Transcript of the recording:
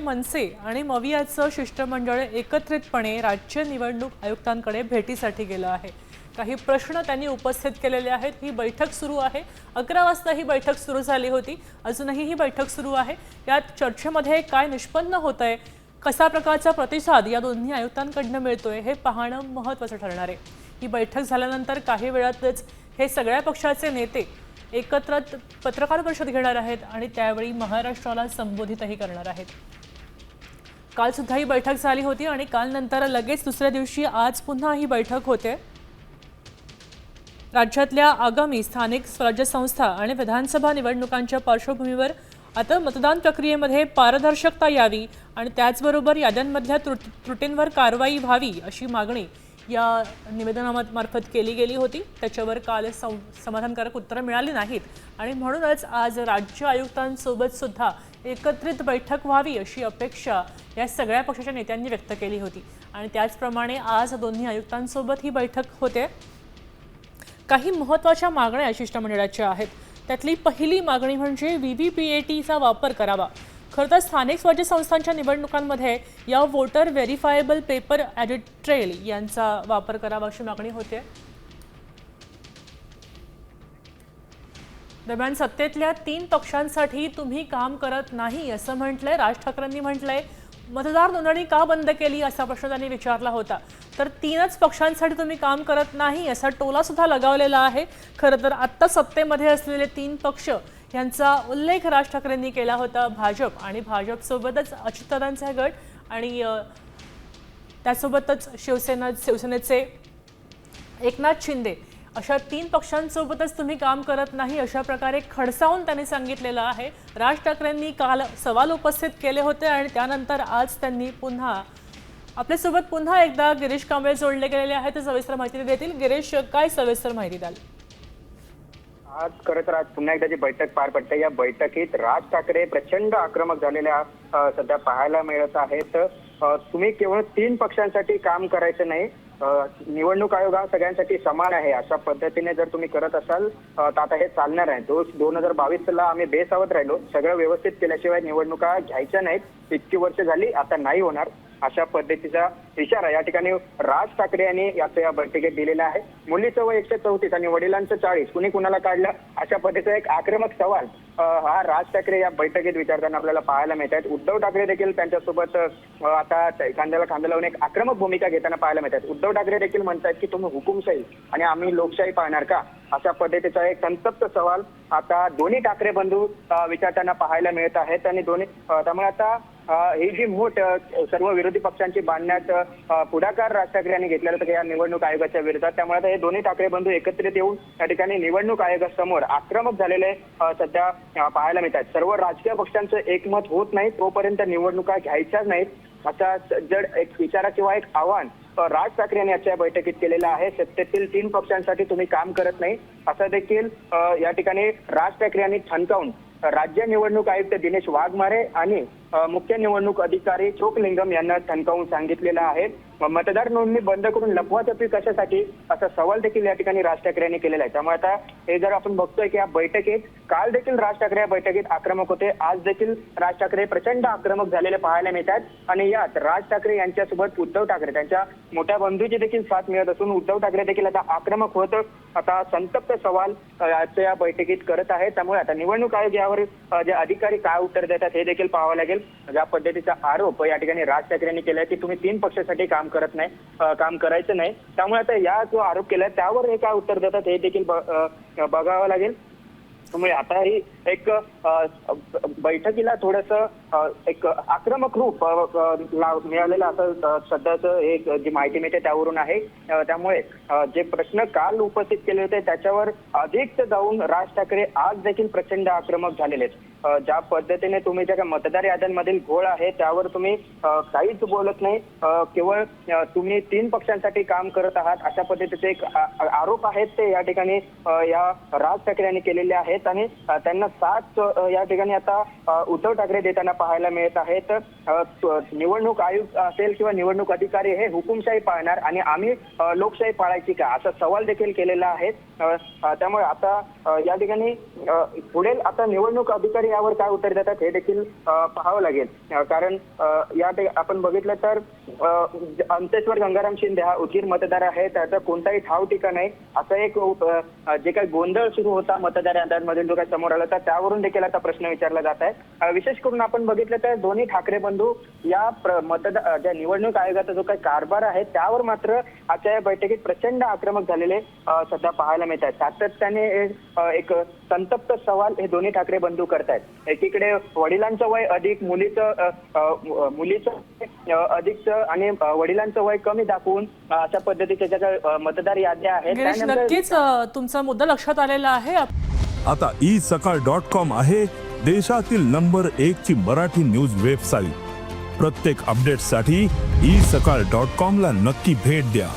मनसे आणि मवियाचं शिष्टमंडळ एकत्रितपणे राज्य निवडणूक आयुक्तांकडे भेटीसाठी गेलं आहे। काही प्रश्न त्यांनी उपस्थित केलेले आहेत। ही बैठक सुरू आहे। 11 वाजता ही बैठक सुरू झाली होती। अजूनही ही बैठक सुरू आहे। यात चर्चेमध्ये काय निष्पन्न होतंय, कशा प्रकारचा प्रतिसाद या दोन्ही आयुक्तांकडून मिळतोय हे पाहणं महत्त्वाचं ठरणार आहे। ही बैठक झाल्यानंतर काही वेळातच हे सगळ्या पक्षाचे नेते एकत्र पत्रकार परिषद घेणार आहेत आणि त्यावेळी महाराष्ट्राला संबोधितही करणार आहेत। काल सुद्धा ही बैठक झाली होती आणि काल नंतर लगेच दुसऱ्या दिवशी आज पुन्हा ही बैठक होते। राज्यातल्या आगामी स्थानिक स्वराज्य संस्था आणि विधानसभा निवडणुकांच्या पार्श्वभूमीवर आता मतदान प्रक्रियेमध्ये पारदर्शकता यावी आणि त्याचबरोबर याद्यांमधल्या त्रुटींवर कारवाई व्हावी अशी मागणी या निवेदनामार्फत केली गेली होती। त्याच्यावर काल समाधानकारक उत्तरं मिळाली नाहीत आणि म्हणूनच आज राज्य आयुक्तांसोबत सुद्धा एकत्रित बैठक व्हावी अशी अपेक्षा या सगळ्या पक्षाच्या नेत्यांनी व्यक्त केली होती आणि त्याचप्रमाणे आज दोन्ही आयुक्तांसोबत ही बैठक होते। काही महत्त्वाच्या मागण्या शिष्टमंडळाच्या आहेत। त्यातली पहिली मागणी म्हणजे व्हीव्हीपीएटीचा वापर करावा। खरं तर स्थानिक स्वराज्य संस्थांच्या निवडणुकांमध्ये या वोटर व्हेरिफायबल पेपर ॲडिट ट्रेल यांचा वापर करावा अशी मागणी होते। दरम्यान सत्तेतल्या 3 पक्षांसाठी तुम्ही काम करत नाही असं म्हटलंय राज ठाकरेंनी। म्हटलंय मतदार नोंदणी का बंद केली असा प्रश्न त्यांनी विचारला होता, तर 3च पक्षांसाठी तुम्ही काम करत नाही असा टोला सुद्धा लगावलेला आहे। खरं तर आत्ता सत्तेमध्ये असलेले 3 पक्ष यांचा उल्लेख राज ठाकरेंनी केला होता। भाजप आणि भाजपसोबतच अजितदादांचा गट आणि त्यासोबतच शिवसेनेचे एकनाथ शिंदे अशा 3 पक्षांसोबतच तुम्ही काम करत नाही अशा प्रकारे खडसावून त्यांनी सांगितलेलं आहे। राज ठाकरेंनी काल सवाल उपस्थित केले होते आणि त्यानंतर आज त्यांनी पुन्हा आपल्यासोबत पुन्हा एकदा गिरीश कांबळे जोडले गेलेले आहेत। सविस्तर माहिती देतील गिरीश, काय सविस्तर माहिती द्याल? आज खरं तर आज पुन्हा एकदा जी बैठक पार पडते, या बैठकीत राज ठाकरे प्रचंड आक्रमक झालेल्या सध्या पाहायला मिळत आहेत। तुम्ही केवळ 3 पक्षांसाठी काम करायचं नाही, निवडणूक आयोग हा सगळ्यांसाठी समान आहे अशा पद्धतीने जर तुम्ही करत असाल तर आता हे चालणार आहे। 2022ला आम्ही बेसावध राहिलो, सगळं व्यवस्थित केल्याशिवाय निवडणुका घ्यायच्या नाहीत, इतकी वर्ष झाली, आता नाही होणार अशा पद्धतीचा इशारा या ठिकाणी राज ठाकरे यांनी या बैठकीत दिलेला आहे। मुलीचं वय 134 आणि वडिलांचं 40, कुणी कुणाला काढलं अशा पद्धतीचा एक आक्रमक सवाल हा राज ठाकरे या बैठकीत विचारताना आपल्याला पाहायला मिळत आहेत। उद्धव ठाकरे देखील त्यांच्यासोबत आता खांद्याला खांदा लावून एक आक्रमक भूमिका घेताना पाहायला मिळत आहेत। उद्धव ठाकरे देखील म्हणतात की तुम्ही हुकुमशाही आणि आम्ही लोकशाही पाळणार का अशा पद्धतीचा एक संतप्त सवाल आता दोन्ही ठाकरे बंधू विचारताना पाहायला मिळत आहेत आणि त्यामुळे आता ही जी मोठ सर्व विरोधी पक्षांची बांधण्यात पुढाकार राज ठाकरे यांनी घेतलेला होता या निवडणूक आयोगाच्या विरोधात। त्यामुळे आता हे दोन्ही ठाकरे बंधू एकत्रित येऊन या ठिकाणी निवडणूक आयोगासमोर आक्रमक झालेले सध्या पाहायला मिळतात। सर्व राजकीय पक्षांचं एकमत होत नाही तोपर्यंत निवडणुका घ्यायच्याच नाहीत असा जड एक इशारा किंवा एक आव्हान राज ठाकरे यांनी आजच्या बैठकीत केलेलं आहे। सत्तेतील 3 पक्षांसाठी तुम्ही काम करत नाही असं देखील या ठिकाणी राज ठाकरे यांनी ठणकावून राज्य निवडणूक आयुक्त दिनेश वाघमारे आणि मुख्य निवडणूक अधिकारी चोकलिंगम यांना ठणकावून सांगितलेलं आहे। मतदार नोंदणी बंद करून लपवाछपवी कशासाठी असा सवाल देखील या ठिकाणी राज ठाकरे यांनी केलेला आहे। त्यामुळे आता हे जर आपण बघतोय की या बैठकीत काल देखील राज ठाकरे या बैठकीत आक्रमक होते, आज देखील राज ठाकरे प्रचंड आक्रमक झालेले पाहायला मिळतात आणि यात राज ठाकरे यांच्यासोबत उद्धव ठाकरे त्यांच्या मोठ्या बंधूची देखील साथ मिळत असून उद्धव ठाकरे देखील आता आक्रमक होत आता संतप्त सवाल या बैठकीत करत आहेत। त्यामुळे आता निवडणूक आयोग यावर जे अधिकारी काय उत्तर देतात हे देखील पाहावं लागेल। ज्या पद्धतीचा आरोप या ठिकाणी राज ठाकरे यांनी केलाय की तुम्ही 3 पक्षासाठी काम करत नाही, काम करायचं नाही, त्यामुळे आता या जो आरोप केलाय त्यावर हे काय उत्तर देतात हे देखील बघावं लागेल। त्यामुळे आता ही एक बैठकीला थोडंसं एक आक्रमक रूप मिळालेलं असं सध्याचं एक जी माहिती मिळते त्यावरून आहे। त्यामुळे जे प्रश्न काल उपस्थित केले होते त्याच्यावर अधिक जाऊन राज ठाकरे आज देखील प्रचंड आक्रमक झालेले आहेत। ज्या पद्धतीने तुम्ही ज्या मतदार याद्यांमधील घोळ आहे त्यावर तुम्ही काहीच बोलत नाही, केवळ तुम्ही 3 पक्षांसाठी काम करत आहात अशा पद्धतीचे एक आरोप आहेत ते या ठिकाणी या राज ठाकरे यांनी केलेले आहेत आणि त्यांना साथ या ठिकाणी आता उद्धव ठाकरे देताना पाहायला मिळत आहेत। निवडणूक आयुक्त असेल किंवा निवडणूक अधिकारी हे हुकुमशाही पाळणार आणि आम्ही लोकशाही पाळायची का, असा सवाल देखील केलेला आहे. त्यामुळे आता या ठिकाणी पुढील आता निवडणूक अधिकारी यावर काय उत्तर देतात हे देखील पाहावं लागेल. कारण आपण बघितलं तर अंतेश्वर गंगाराम शिंदे हा उदगीर मतदार आहे, त्याचा कोणताही ठाव ठिकाण नाही, असं एक जे काही गोंधळ सुरू होता मतदार याद्यांमधील जो काही समोर आला होता त्यावरून देखील आता प्रश्न विचारला जात आहे. विशेष करून आपण बघितलं तर दोन्ही ठाकरे बंधू या ज्या निवडणूक आयोगाचा जो काही कारभार आहे त्यावर मात्र आजच्या या बैठकीत प्रचंड आक्रमक झालेले सध्या पाहायला मिळत आहेत. सातत्याने एक संतप्त सवाल हे दोन्ही ठाकरे बंधू करतायत. एकीकडे वडिलांचं वय अधिक, मुलीचं अधिकचं आणि वडिलांचं वय कमी दाखवून अशा पद्धतीच्या ज्या मतदार याद्या आहेत गिरीश, नक्कीच तुमचा मुद्दा लक्षात आलेला आहे. आता isakal.com आहे देशातील नंबर 1 ची मराठी न्यूज वेबसाईट. प्रत्येक अपडेटसाठी isakal.com ला नक्की भेट द्या.